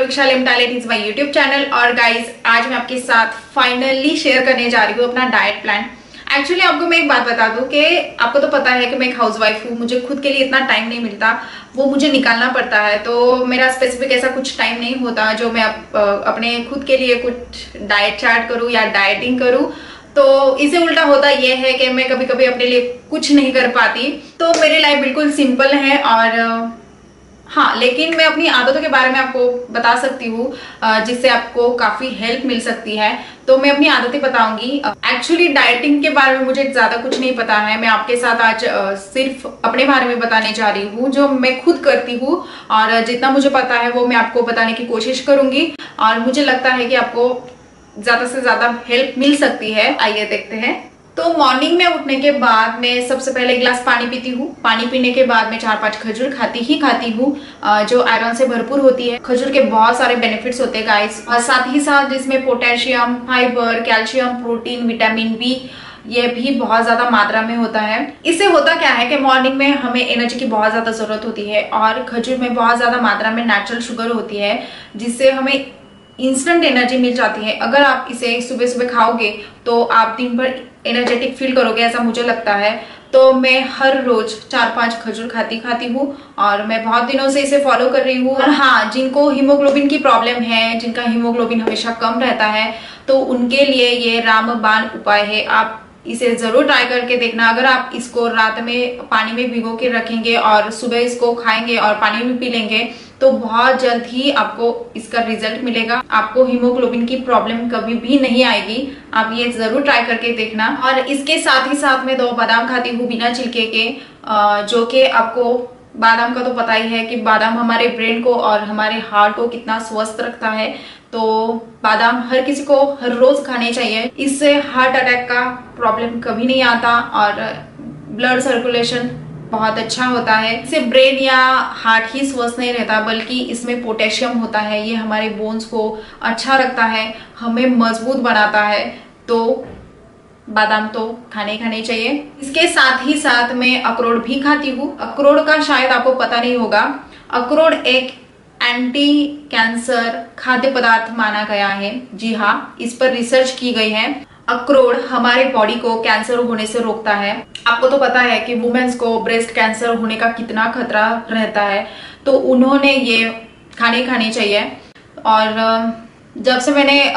Pratiksha Limtal, it is my YouTube channel. और guys आज मैं आपके साथ फाइनली शेयर करने जा रही हूँ अपना डाइट प्लान। एक्चुअली आपको मैं एक बात बता दूं कि आपको तो पता है कि मैं एक हाउसवाइफ हूँ, मुझे खुद के लिए इतना टाइम नहीं मिलता, वो मुझे निकालना पड़ता है। तो मेरा स्पेसिफिक ऐसा कुछ टाइम नहीं होता जो मैं अपने खुद के लिए कुछ डाइट चार्ट करूँ या डाइटिंग करूँ। तो इसे उल्टा होता यह है कि मैं कभी कभी अपने लिए कुछ नहीं कर पाती। तो मेरी लाइफ बिल्कुल सिंपल है और हाँ, लेकिन मैं अपनी आदतों के बारे में आपको बता सकती हूँ जिससे आपको काफी हेल्प मिल सकती है। तो मैं अपनी आदतें बताऊंगी। एक्चुअली डाइटिंग के बारे में मुझे ज्यादा कुछ नहीं पता है। मैं आपके साथ आज सिर्फ अपने बारे में बताने जा रही हूँ जो मैं खुद करती हूँ, और जितना मुझे पता है वो मैं आपको बताने की कोशिश करूंगी और मुझे लगता है कि आपको ज्यादा से ज्यादा हेल्प मिल सकती है। आइए देखते हैं। तो मॉर्निंग में उठने के बाद मैं सबसे पहले एक गिलास पानी पीती हूँ। पानी पीने के बाद मैं 4-5 खजूर खाती हूँ जो आयरन से भरपूर होती है। खजूर के बहुत सारे बेनिफिट्स होते हैं गाइस, और साथ ही साथ जिसमें potassium, fibre, calcium, protein, vitamin B ये भी बहुत ज्यादा मात्रा में होता है। इससे होता क्या है कि मॉर्निंग में हमें एनर्जी की बहुत ज्यादा जरूरत होती है, और खजूर में बहुत ज्यादा मात्रा में नेचुरल शुगर होती है जिससे हमें इंस्टेंट एनर्जी मिल जाती है। अगर आप इसे सुबह सुबह खाओगे तो आप दिन भर एनर्जेटिक फील करोगे, ऐसा मुझे लगता है। तो मैं हर रोज 4-5 खजूर खाती हूँ और मैं बहुत दिनों से इसे फॉलो कर रही हूँ। और हाँ, जिनको हीमोग्लोबिन की प्रॉब्लम है, जिनका हीमोग्लोबिन हमेशा कम रहता है, तो उनके लिए ये रामबाण उपाय है। आप इसे जरूर ट्राई करके देखना। अगर आप इसको रात में पानी में भिगो के रखेंगे और सुबह इसको खाएंगे और पानी में पी लेंगे तो बहुत जल्द ही आपको इसका रिजल्ट मिलेगा। आपको हीमोग्लोबिन की प्रॉब्लम कभी भी नहीं आएगी। आप ये जरूर ट्राई करके देखना। और इसके साथ ही साथ मैं 2 बादाम खाती हूँ बिना छिलके के, जो कि आपको बादाम का तो पता ही है कि बादाम हमारे ब्रेन को और हमारे हार्ट को कितना स्वस्थ रखता है। तो बादाम हर किसी को हर रोज खाने चाहिए। इससे हार्ट अटैक का प्रॉब्लम कभी नहीं आता और ब्लड सर्कुलेशन बहुत अच्छा होता है। इससे ब्रेन या हार्ट ही स्वस्थ नहीं रहता, बल्कि इसमें पोटेशियम होता है। ये हमारे बोन्स को अच्छा रखता है, हमें मजबूत बनाता है। तो बादाम तो खाने चाहिए। इसके साथ ही साथ मैं अखरोट भी खाती हूँ। अखरोट का शायद आपको पता नहीं होगा, अखरोट एक एंटी कैंसर खाद्य पदार्थ माना गया है। जी हाँ, इस पर रिसर्च की गई है। अखरोट हमारे बॉडी को कैंसर होने से रोकता है। आपको तो पता है कि वुमेन्स को ब्रेस्ट कैंसर होने का कितना खतरा रहता है, तो उन्होंने ये खाने चाहिए। और जब से मैंने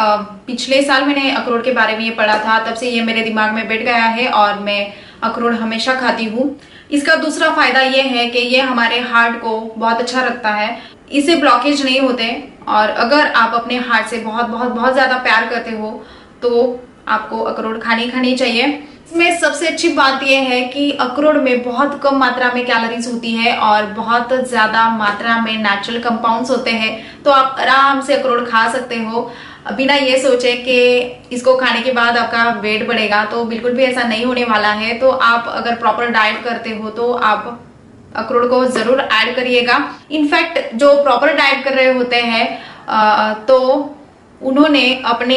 पिछले साल मैंने अखरोट के बारे में ये पढ़ा था, तब से ये मेरे दिमाग में बैठ गया है और मैं अखरोट हमेशा खाती हूँ। इसका दूसरा फायदा ये है कि ये हमारे हार्ट को बहुत अच्छा रखता है, इससे ब्लॉकेज नहीं होते। और अगर आप अपने हार्ट से बहुत ज्यादा प्यार करते हो तो आपको अखरोट खानी चाहिए। इसमें सबसे अच्छी बात यह है कि अखरोट में बहुत कम मात्रा में कैलोरीज होती है और बहुत ज्यादा मात्रा में नेचुरल कंपाउंड्स होते हैं। तो आप आराम से अखरोट खा सकते हो बिना ये सोचे कि इसको खाने के बाद आपका वेट बढ़ेगा। तो बिल्कुल भी ऐसा नहीं होने वाला है। तो आप अगर प्रॉपर डाइट करते हो तो आप अखरोट को जरूर ऐड करिएगा। इनफैक्ट जो प्रॉपर डाइट कर रहे होते हैं तो उन्होंने अपने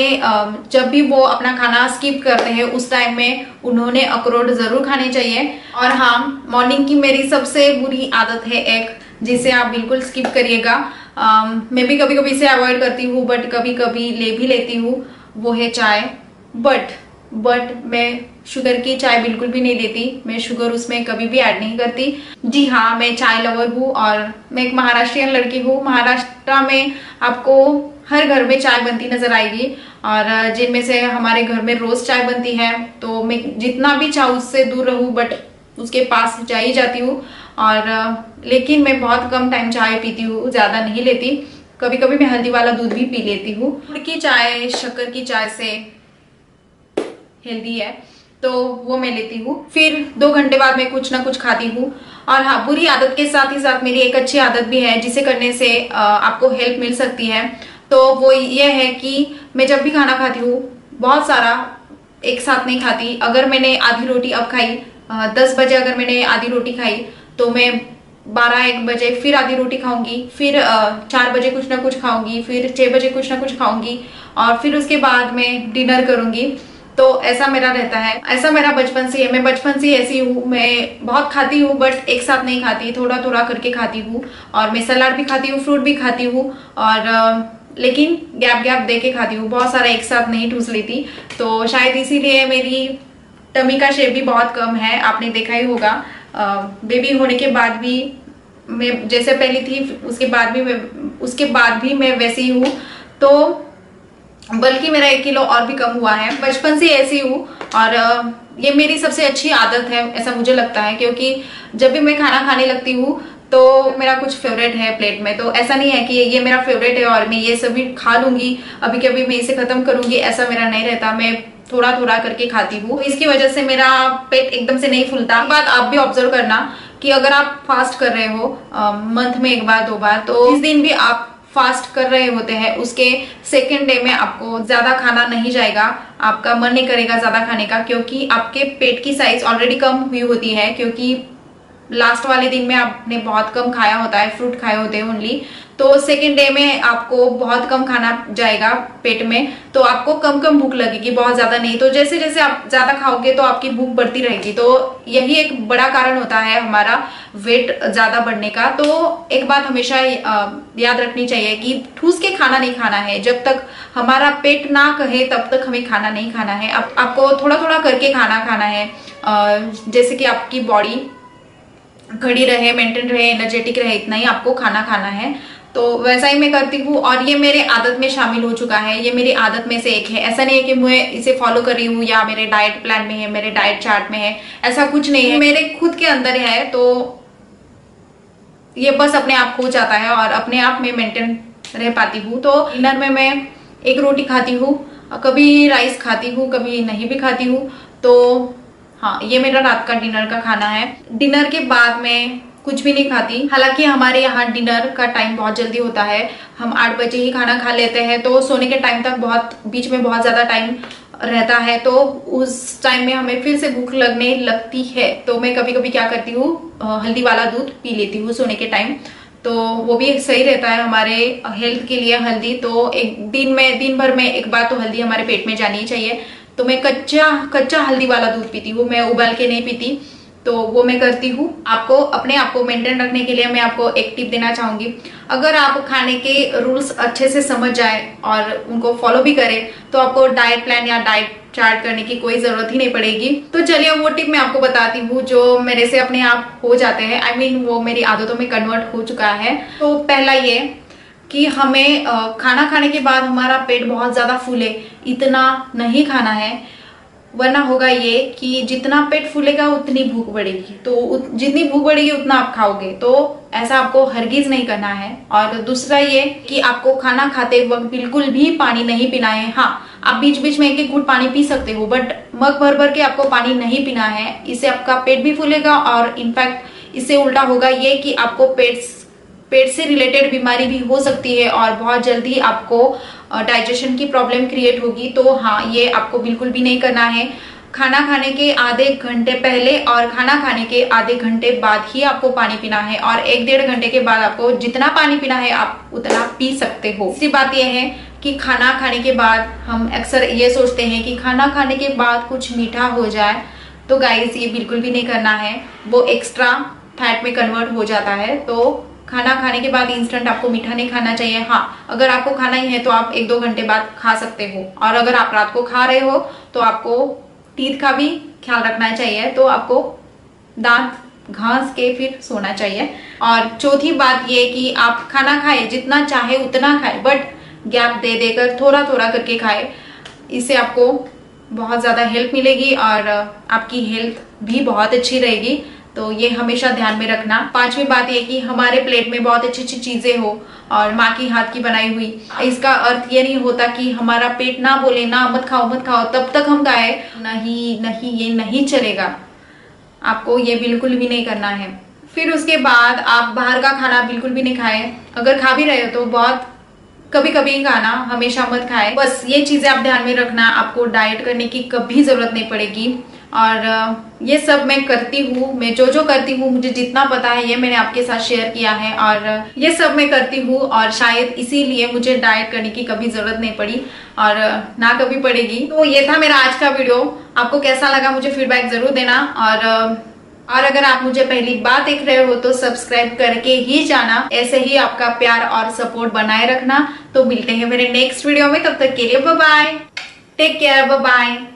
जब भी वो अपना खाना स्किप करते हैं उस टाइम में उन्होंने अखरोट जरूर खाने चाहिए। और हाँ, मॉर्निंग की मेरी सबसे बुरी आदत है एक, जिसे आप बिल्कुल स्किप करिएगा। मैं भी कभी कभी इसे अवॉइड करती हूँ, बट कभी कभी ले भी लेती हूँ, वो है चाय। बट मैं शुगर की चाय बिल्कुल भी नहीं देती, मैं शुगर उसमें कभी भी ऐड नहीं करती। जी हाँ, मैं चाय लवर हूँ और मैं एक महाराष्ट्रियन लड़की हूँ। महाराष्ट्र में आपको हर घर में चाय बनती नजर आएगी, और जिनमें से हमारे घर में रोज चाय बनती है। तो मैं जितना भी चाहूँ उससे दूर रहूँ, बट उसके पास जा ही जाती हूँ। और लेकिन मैं बहुत कम टाइम चाय पीती हूँ, ज्यादा नहीं लेती। कभी कभी मैं हल्दी वाला दूध भी पी लेती हूँ। गुड़ की चाय शक्कर की चाय से हेल्दी है, तो वो मैं लेती हूँ। फिर 2 घंटे बाद मैं कुछ ना कुछ खाती हूँ। और हाँ, बुरी आदत के साथ ही साथ मेरी एक अच्छी आदत भी है जिसे करने से आपको हेल्प मिल सकती है। तो वो ये है कि मैं जब भी खाना खाती हूँ बहुत सारा एक साथ नहीं खाती। अगर मैंने आधी रोटी अब खाई, 10 बजे अगर मैंने आधी रोटी खाई, तो मैं 12-1 बजे फिर आधी रोटी खाऊंगी, फिर 4 बजे कुछ ना कुछ खाऊंगी, फिर 6 बजे कुछ ना कुछ खाऊंगी, और फिर उसके बाद मैं डिनर करूंगी। तो ऐसा मेरा रहता है, ऐसा मेरा बचपन से है। मैं बचपन से ऐसी हूँ, मैं बहुत खाती हूँ बट एक साथ नहीं खाती, थोड़ा थोड़ा करके खाती हूँ। और मैं सलाद भी खाती हूँ, फ्रूट भी खाती हूँ, और लेकिन गैप गैप दे के खाती हूँ, बहुत सारा एक साथ नहीं ठूस लेती। तो शायद इसीलिए मेरी टमी का शेप भी बहुत कम है, आपने देखा ही होगा। बेबी होने के बाद भी मैं जैसे पहली थी, उसके बाद भी मैं वैसी ही हूँ। तो बल्कि मेरा 1 किलो और भी कम हुआ है। बचपन से ऐसी हूँ और ये मेरी सबसे अच्छी आदत है, ऐसा मुझे लगता है, क्योंकि जब भी मैं खाना खाने लगती हूँ तो मेरा कुछ फेवरेट है प्लेट में। तो ऐसा नहीं है कि ये मेरा फेवरेट है और मैं ये सभी खा लूंगी, अभी कभी मैं इसे खत्म करूंगी, ऐसा मेरा नहीं रहता। मैं थोड़ा थोड़ा करके खाती हूँ, इसकी वजह से मेरा पेट एकदम से नहीं फूलता। बात आप भी ऑब्जर्व करना कि अगर आप फास्ट कर रहे हो मंथ में 1 बार 2 बार, तो जिस दिन भी आप फास्ट कर रहे होते हैं उसके सेकेंड डे में आपको ज्यादा खाना नहीं जाएगा, आपका मन नहीं करेगा ज्यादा खाने का, क्योंकि आपके पेट की साइज ऑलरेडी कम हुई होती है, क्योंकि लास्ट वाले दिन में आपने बहुत कम खाया होता है, फ्रूट खाए होते हैं ओनली। तो सेकेंड डे में आपको बहुत कम खाना जाएगा पेट में, तो आपको कम कम भूख लगेगी, बहुत ज्यादा नहीं। तो जैसे जैसे आप ज्यादा खाओगे तो आपकी भूख बढ़ती रहेगी। तो यही एक बड़ा कारण होता है हमारा वेट ज्यादा बढ़ने का। तो एक बात हमेशा याद रखनी चाहिए कि ठूस के खाना नहीं खाना है। जब तक हमारा पेट ना कहे तब तक हमें खाना नहीं खाना है। आपको थोड़ा थोड़ा करके खाना खाना है, जैसे कि आपकी बॉडी खड़ी रहे, मेंटेन रहे, एनर्जेटिक रहे, इतना ही आपको खाना खाना है। तो वैसा ही मैं करती हूँ और ये मेरे आदत में शामिल हो चुका है, ये मेरी आदत में से एक है। ऐसा नहीं है कि मैं इसे फॉलो कर रही हूँ या मेरे डाइट प्लान में है, मेरे डाइट चार्ट में है, ऐसा कुछ नहीं है, मेरे खुद के अंदर है। तो ये बस अपने आप हो जाता है और अपने आप में मेंटेन रह पाती हूँ। तो डिनर में मैं 1 रोटी खाती हूँ, कभी राइस खाती हूँ, कभी नहीं भी खाती हूँ। तो हाँ, ये मेरा रात का डिनर का खाना है। डिनर के बाद मैं कुछ भी नहीं खाती। हालांकि हमारे यहाँ डिनर का टाइम बहुत जल्दी होता है, हम 8 बजे ही खाना खा लेते हैं, तो सोने के टाइम तक बीच में बहुत ज्यादा टाइम रहता है। तो उस टाइम में हमें फिर से भूख लगने लगती है। तो मैं कभी कभी क्या करती हूँ, हल्दी वाला दूध पी लेती हूँ सोने के टाइम। तो वो भी सही रहता है हमारे हेल्थ के लिए हल्दी। तो एक दिन भर में 1 बार तो हल्दी हमारे पेट में जानी ही चाहिए। तो मैं कच्चा हल्दी वाला दूध पीती हूँ, मैं उबाल के नहीं पीती। तो वो मैं करती हूँ। आपको अपने आप को मेंटेन रखने के लिए मैं आपको एक टिप देना चाहूंगी। अगर आप खाने के रूल्स अच्छे से समझ जाए और उनको फॉलो भी करें तो आपको डाइट प्लान या डाइट चार्ट करने की कोई जरूरत ही नहीं पड़ेगी। तो चलिए वो टिप मैं आपको बताती हूँ जो मेरे से अपने आप हो जाते हैं। I mean, वो मेरी आदतों में कन्वर्ट हो चुका है। तो पहला ये कि हमें खाना खाने के बाद हमारा पेट बहुत ज्यादा फूले, इतना नहीं खाना है, वरना होगा ये कि जितना पेट फूलेगा उतनी भूख बढ़ेगी। तो जितनी भूख बढ़ेगी उतना आप खाओगे, तो ऐसा आपको हरगिज नहीं करना है। और दूसरा ये कि आपको खाना खाते वक्त बिल्कुल भी पानी नहीं पीना है। हाँ, आप बीच बीच में 1-1 घूंट पानी पी सकते हो, बट मग भर भर के आपको पानी नहीं पीना है। इससे आपका पेट भी फूलेगा और इनफैक्ट इससे उल्टा होगा ये कि आपको पेट से रिलेटेड बीमारी भी हो सकती है और बहुत जल्दी आपको डाइजेशन की प्रॉब्लम क्रिएट होगी। तो हाँ, ये आपको बिल्कुल भी नहीं करना है। खाना खाने के आधे घंटे पहले और खाना खाने के आधे घंटे बाद ही आपको पानी पीना है, और 1-1.5 घंटे के बाद आपको जितना पानी पीना है आप उतना पी सकते हो। दूसरी बात यह है कि खाना खाने के बाद हम अक्सर ये सोचते हैं कि खाना खाने के बाद कुछ मीठा हो जाए। तो गाइस, ये बिल्कुल भी नहीं करना है, वो एक्स्ट्रा फैट में कन्वर्ट हो जाता है। तो खाना खाने के बाद इंस्टेंट आपको मीठा नहीं खाना चाहिए। हाँ, अगर आपको खाना ही है तो आप 1-2 घंटे बाद खा सकते हो। और अगर आप रात को खा रहे हो तो आपको टीथ का भी ख्याल रखना चाहिए। तो आपको दांत घास के फिर सोना चाहिए। और चौथी बात ये कि आप खाना खाए, जितना चाहे उतना खाए, बट गैप दे देकर थोड़ा थोड़ा करके खाए। इससे आपको बहुत ज्यादा हेल्प मिलेगी और आपकी हेल्थ भी बहुत अच्छी रहेगी। तो ये हमेशा ध्यान में रखना। 5वीं बात ये कि हमारे प्लेट में बहुत अच्छी अच्छी चीजें हो और माँ की हाथ की बनाई हुई। इसका अर्थ ये नहीं होता कि हमारा पेट ना बोले ना मत खाओ मत खाओ तब तक हम खाए, नहीं नहीं, ये नहीं चलेगा। आपको ये बिल्कुल भी नहीं करना है। फिर उसके बाद आप बाहर का खाना बिल्कुल भी नहीं खाए। अगर खा भी रहे हो तो बहुत कभी कभी खाना, हमेशा मत खाए। बस ये चीजें आप ध्यान में रखना। आपको डाइट करने की कभी जरूरत नहीं पड़ेगी। और ये सब मैं करती हूँ। मैं जो जो करती हूँ, मुझे जितना पता है ये मैंने आपके साथ शेयर किया है और ये सब मैं करती हूँ और शायद इसीलिए मुझे डाइट करने की कभी जरूरत नहीं पड़ी और ना कभी पड़ेगी। तो ये था मेरा आज का वीडियो। आपको कैसा लगा मुझे फीडबैक जरूर देना और अगर आप मुझे पहली बार देख रहे हो तो सब्सक्राइब करके ही जाना। ऐसे ही आपका प्यार और सपोर्ट बनाए रखना। तो मिलते हैं मेरे नेक्स्ट वीडियो में, तब तक के लिए bye bye, take care, bye bye.